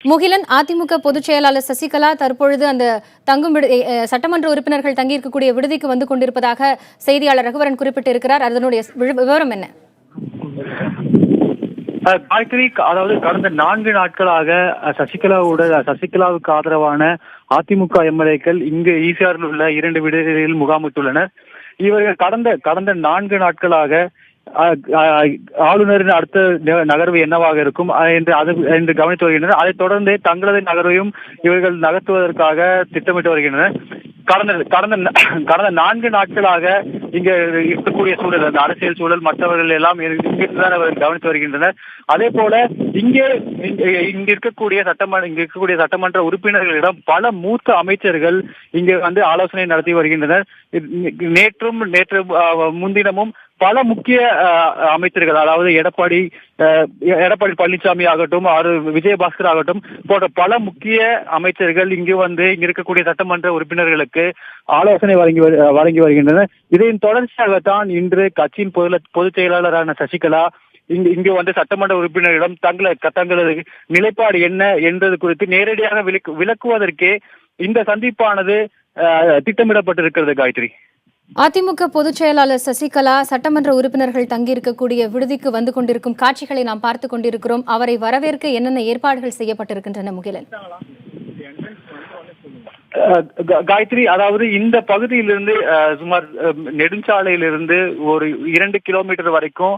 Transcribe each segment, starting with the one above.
முகிலன், அதிமுக பொதுச் செயலாளர் சசிகலா தற்பொழுது அந்த தங்கும் சட்டமன்ற உறுப்பினர்கள் தங்கியிருக்கக்கூடிய விடுதிக்கு வந்து கொண்டிருப்பதாக செய்தியாளர் ரகுவரன் குறிப்பிட்டிருக்கிறார். அதனுடைய விவரம் என்ன? காயத்ரி, அதாவது கடந்த 4 நாட்களாக சசிகலாவுக்கு ஆதரவான அதிமுக எம்எல்ஏக்கள் இங்கு ஈசிஆரில் உள்ள 2 விடுதிகளில் முகாமிட்டுள்ளனர். இவர்கள் கடந்த 4 நாட்களாக ஆளுநரின் அடுத்த நகர்வு என்னவாக இருக்கும் என்று கவனித்து வருகின்றனர். அதைத் தொடர்ந்து தங்களது நகர்வையும் இவர்கள் நகர்த்துவதற்காக திட்டமிட்டு வருகின்றனர். கடந்த 4 நாட்களாக இங்க இருக்கக்கூடிய சூழல், அந்த அரசியல் சூழல், மற்றவர்கள் எல்லாம் இங்கிருந்துதான் அவர்கள் கவனித்து வருகின்றனர். அதே போல இங்க இருக்கக்கூடிய சட்டமன்ற உறுப்பினர்களிடம் பல மூத்த அமைச்சர்கள் இங்கு வந்து ஆலோசனை நடத்தி வருகின்றனர். நேற்று முன்தினமும் பல முக்கிய அமைச்சர்கள், அதாவது எடப்பாடி பழனிசாமி ஆகட்டும், விஜயபாஸ்கர் ஆகட்டும் போன்ற பல முக்கிய அமைச்சர்கள் இங்கு இருக்கக்கூடிய சட்டமன்ற உறுப்பினர்களுக்கு ஆலோசனை வழங்கி வருகின்றனர். இதன் தொடர்ச்சியாகத்தான் இன்று கட்சியின் பொதுச் செயலாளரான சசிகலா இங்கு சட்டமன்ற உறுப்பினரிடம் தங்களது நிலைப்பாடு என்ன என்பது குறித்து நேரடியாக விளக்குவதற்கே இந்த சந்திப்பானது திட்டமிடப்பட்டிருக்கிறது. காயத்ரி, அதிமுக பொதுச் செயலாளர் சசிகலா சட்டமன்ற உறுப்பினர்கள் தங்கியிருக்கக்கூடிய விடுதிக்கு வந்து கொண்டிருக்கும் காட்சிகளை நாம் பார்த்துக் கொண்டிருக்கிறோம். அவரை வரவேற்க என்னென்ன ஏற்பாடுகள் செய்யப்பட்டிருக்கின்றன முகிலன்? காயத்ரி, அதாவது இந்த பகுதியிலிருந்து சுமார் நெடுஞ்சாலையிலிருந்து ஒரு 2 கிலோமீட்டர் வரைக்கும்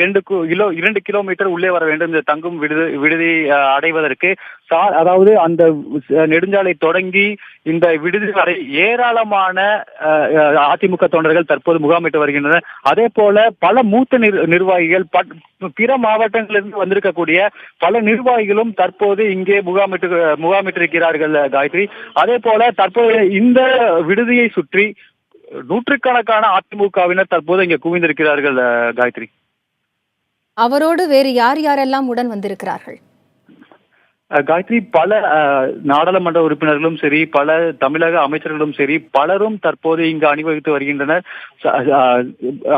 2 கிலோமீட்டர் உள்ளே வர வேண்டும் இந்த தங்கும் விடுதி அடைவதற்கு. அதாவது அந்த நெடுஞ்சாலை தொடங்கி இந்த விடுதி வரை ஏராளமான அதிமுக தொண்டர்கள் தற்போது முகாமிட்டு வருகின்றனர். அதே போல பல மூத்த நிர்வாகிகள், பிற மாவட்டங்களிலிருந்து வந்திருக்கக்கூடிய பல நிர்வாகிகளும் தற்போது இங்கே முகாமிட்டிருக்கிறார்கள். காயத்ரி, அதே போல தற்போது இந்த விடுதியை சுற்றி நூற்றுக்கணக்கான அதிமுகவினர் தற்போது இங்கே குவிந்திருக்கிறார்கள். காயத்ரி, அவரோடு வேறு யாரெல்லாம் உடன் வந்திருக்கிறார்கள்? காயத்ரி, பல நாடாளுமன்ற உறுப்பினர்களும் சரி, பல தமிழக அமைச்சர்களும் சரி, பலரும் தற்போது இங்கு அணிவகுத்து வருகின்றனர்.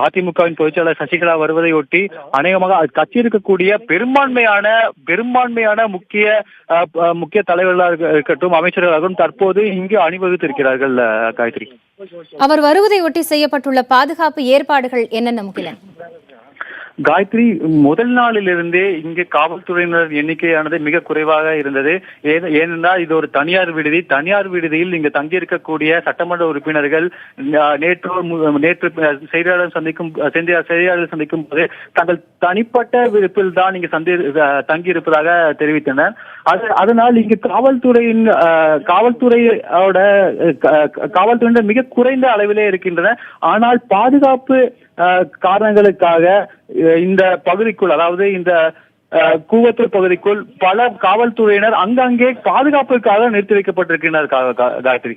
அதிமுகவின் பொதுச்செயலாளர் சசிகலா வருவதை ஒட்டி அநேகமாக கட்சி இருக்கக்கூடிய பெரும்பான்மையான முக்கிய தலைவர்களாக இருக்கட்டும், அமைச்சர்களாகவும் தற்போது இங்கு அணிவகுத்து இருக்கிறார்கள். காயத்ரி, அவர் வருவதை ஒட்டி செய்யப்பட்டுள்ள பாதுகாப்பு ஏற்பாடுகள் என்னென்ன முகிலன்? காயத்ரி, முதல் நாளிலிருந்தே இங்கு காவல்துறையினர் எண்ணிக்கையானது மிக குறைவாக இருந்தது. ஏனென்றால் இது ஒரு தனியார் விடுதியில் இங்கு தங்கியிருக்கக்கூடிய சட்டமன்ற உறுப்பினர்கள் நேற்று செய்தியாளர் சந்திக்கும் போது தங்கள் தனிப்பட்ட விருப்பில் தான் இங்கு தங்கியிருப்பதாக தெரிவித்தனர். அதனால் இங்கு காவல்துறையினர் மிக குறைந்த அளவிலே இருக்கின்றன. ஆனால் பாதுகாப்பு காரணங்களுக்காக இந்த பகுதிக்குள், அதாவது இந்த கூவத்தூர் பகுதிக்குள் பல காவல்துறையினர் அங்கங்கே பாதுகாப்புக்காக நிறுத்தி வைக்கப்பட்டிருக்கின்றனர். காயத்ரி.